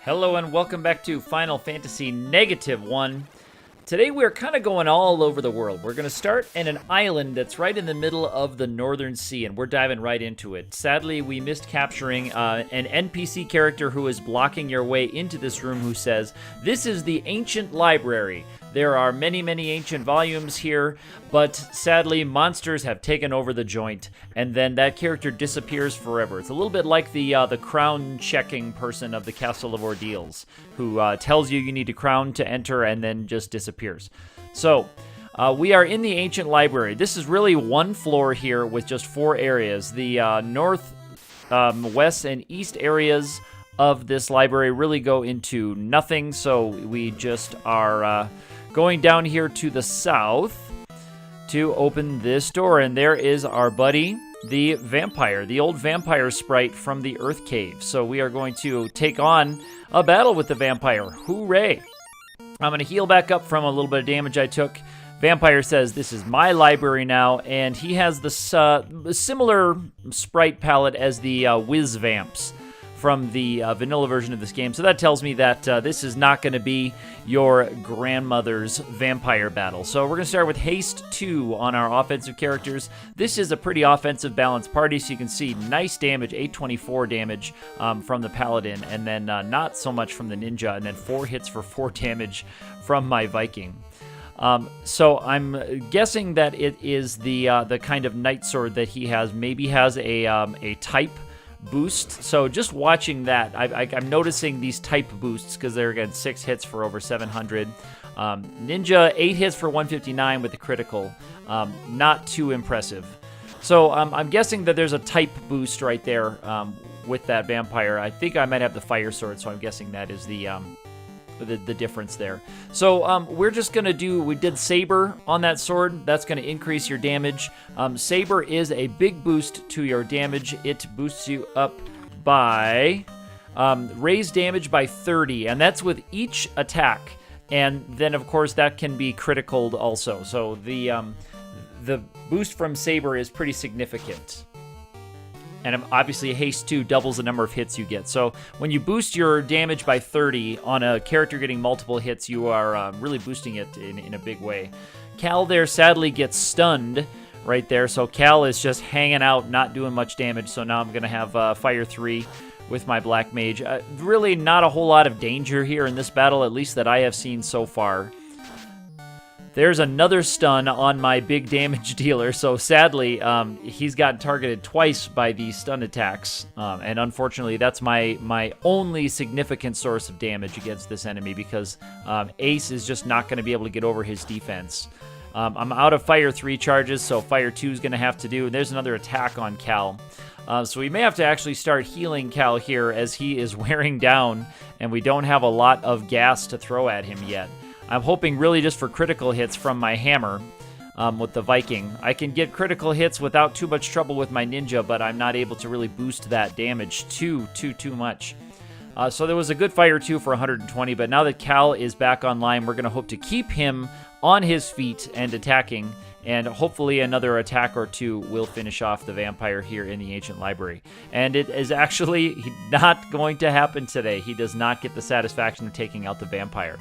Hello and welcome back to Final Fantasy -1. Today we're kind of going all over the world. We're going to start in an island that's right in the middle of the Northern Sea, and we're diving right into it. Sadly, we missed capturing an NPC character who is blocking your way into this room who says, "This is the ancient library. There are many, many ancient volumes here, but sadly, monsters have taken over the joint," and then that character disappears forever. It's a little bit like the crown-checking person of the Castle of Ordeals, who tells you need to crown to enter and then just disappears. So, we are in the ancient library. This is really one floor here with just 4 areas. The north, west, and east areas of this library really go into nothing, so we just are going down here to the south to open this door, and there is our buddy, the vampire, the old vampire sprite from the Earth Cave. So we are going to take on a battle with the vampire. Hooray! I'm going to heal back up from a little bit of damage I took. Vampire says, "This is my library now," and he has this similar sprite palette as the Whiz Vamps from the vanilla version of this game. So that tells me that this is not going to be your grandmother's vampire battle. So we're going to start with Haste 2 on our offensive characters. This is a pretty offensive balanced party, so you can see nice damage, 824 damage from the Paladin, and then not so much from the Ninja, and then 4 hits for 4 damage from my Viking. So I'm guessing that it is the kind of Night Sword that he has, maybe has a type boost. So just watching that, I'm noticing these type boosts because they're, again, 6 hits for over 700. Ninja, 8 hits for 159 with the critical. Not too impressive. So I'm guessing that there's a type boost right there with that vampire. I think I might have the fire sword, so I'm guessing that is the difference there. So we're just going to do, we did Saber on that sword. That's going to increase your damage. Saber is a big boost to your damage. It boosts you up by, raise damage by 30, and that's with each attack. And then, of course, that can be criticaled also. So the boost from Saber is pretty significant. And obviously, Haste 2 doubles the number of hits you get. So when you boost your damage by 30 on a character getting multiple hits, you are really boosting it in a big way. Cal there sadly gets stunned right there. So Cal is just hanging out, not doing much damage. So now I'm going to have Fire 3 with my Black Mage. Really not a whole lot of danger here in this battle, at least that I have seen so far. There's another stun on my big damage dealer, so sadly, he's gotten targeted twice by these stun attacks, and unfortunately, that's my only significant source of damage against this enemy, because Ace is just not going to be able to get over his defense. I'm out of Fire 3 charges, so Fire 2 is going to have to do, and there's another attack on Cal. So we may have to actually start healing Cal here, as he is wearing down, and we don't have a lot of gas to throw at him yet. I'm hoping really just for critical hits from my hammer with the Viking. I can get critical hits without too much trouble with my Ninja, but I'm not able to really boost that damage too much. So there was a good Fire 2 for 120, but now that Cal is back online, we're going to hope to keep him on his feet and attacking, and hopefully another attack or 2 will finish off the vampire here in the Ancient Library. And it is actually not going to happen today. He does not get the satisfaction of taking out the vampire.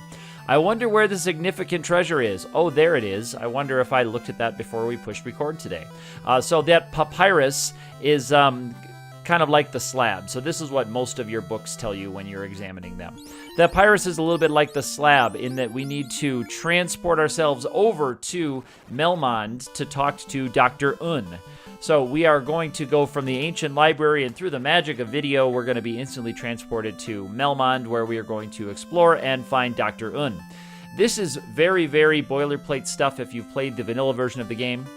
I wonder where the significant treasure is. Oh, there it is. I wonder if I looked at that before we pushed record today. So that papyrus is kind of like the slab. So this is what most of your books tell you when you're examining them. The papyrus is a little bit like the slab in that we need to transport ourselves over to Melmond to talk to Dr. Un. So we are going to go from the ancient library, and through the magic of video, we're going to be instantly transported to Melmond, where we are going to explore and find Dr. Un. This is very, very boilerplate stuff if you've played the vanilla version of the game.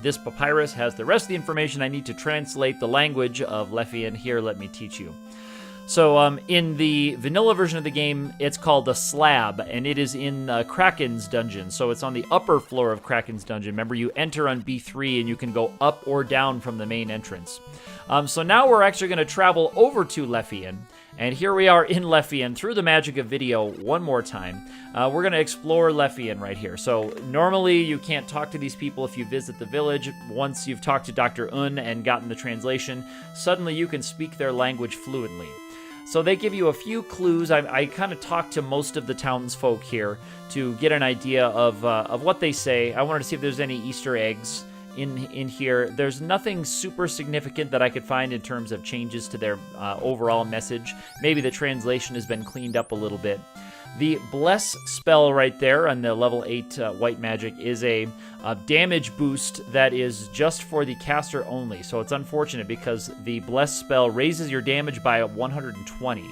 This papyrus has the rest of the information I need to translate the language of Lefien. Here, let me teach you. So in the vanilla version of the game, it's called the Slab, and it is in Kraken's dungeon. So it's on the upper floor of Kraken's dungeon. Remember, you enter on B3, and you can go up or down from the main entrance. So now we're actually going to travel over to Lefien, and here we are in Lefien through the magic of video one more time. We're going to explore Lefien right here. So normally you can't talk to these people if you visit the village. Once you've talked to Dr. Un and gotten the translation, suddenly you can speak their language fluently. So they give you a few clues. I kind of talked to most of the townsfolk here to get an idea of what they say. I wanted to see if there's any Easter eggs in here. There's nothing super significant that I could find in terms of changes to their overall message. Maybe the translation has been cleaned up a little bit. The Bless spell right there on the level 8 white magic is a damage boost that is just for the caster only. So it's unfortunate because the Bless spell raises your damage by 120.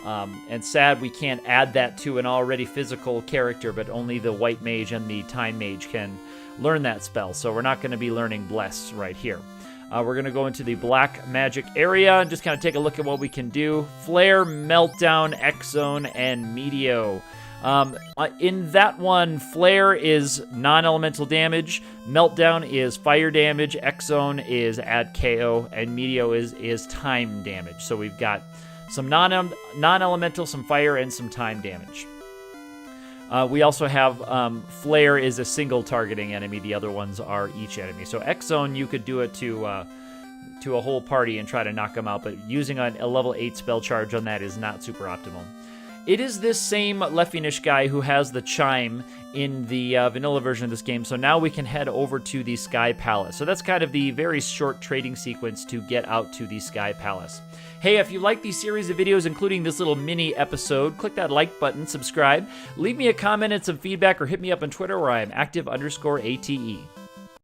And sad we can't add that to an already physical character, but only the white mage and the time mage can learn that spell. So we're not going to be learning Bless right here. We're going to go into the black magic area and just kind of take a look at what we can do. Flare, Meltdown, X-Zone, and Meteo. In that one, Flare is non-elemental damage, Meltdown is fire damage, X-Zone is add KO, and Meteo is time damage. So we've got some non-elemental, some fire, and some time damage. We also have Flare is a single targeting enemy. The other ones are each enemy. So X-Zone, you could do it to a whole party and try to knock them out, but using a level 8 spell charge on that is not super optimal. It is this same Lefienish guy who has the chime in the vanilla version of this game, so now we can head over to the Sky Palace. So that's kind of the very short trading sequence to get out to the Sky Palace. Hey, if you like these series of videos, including this little mini episode, click that like button, subscribe, leave me a comment and some feedback, or hit me up on Twitter where I am active_ATE.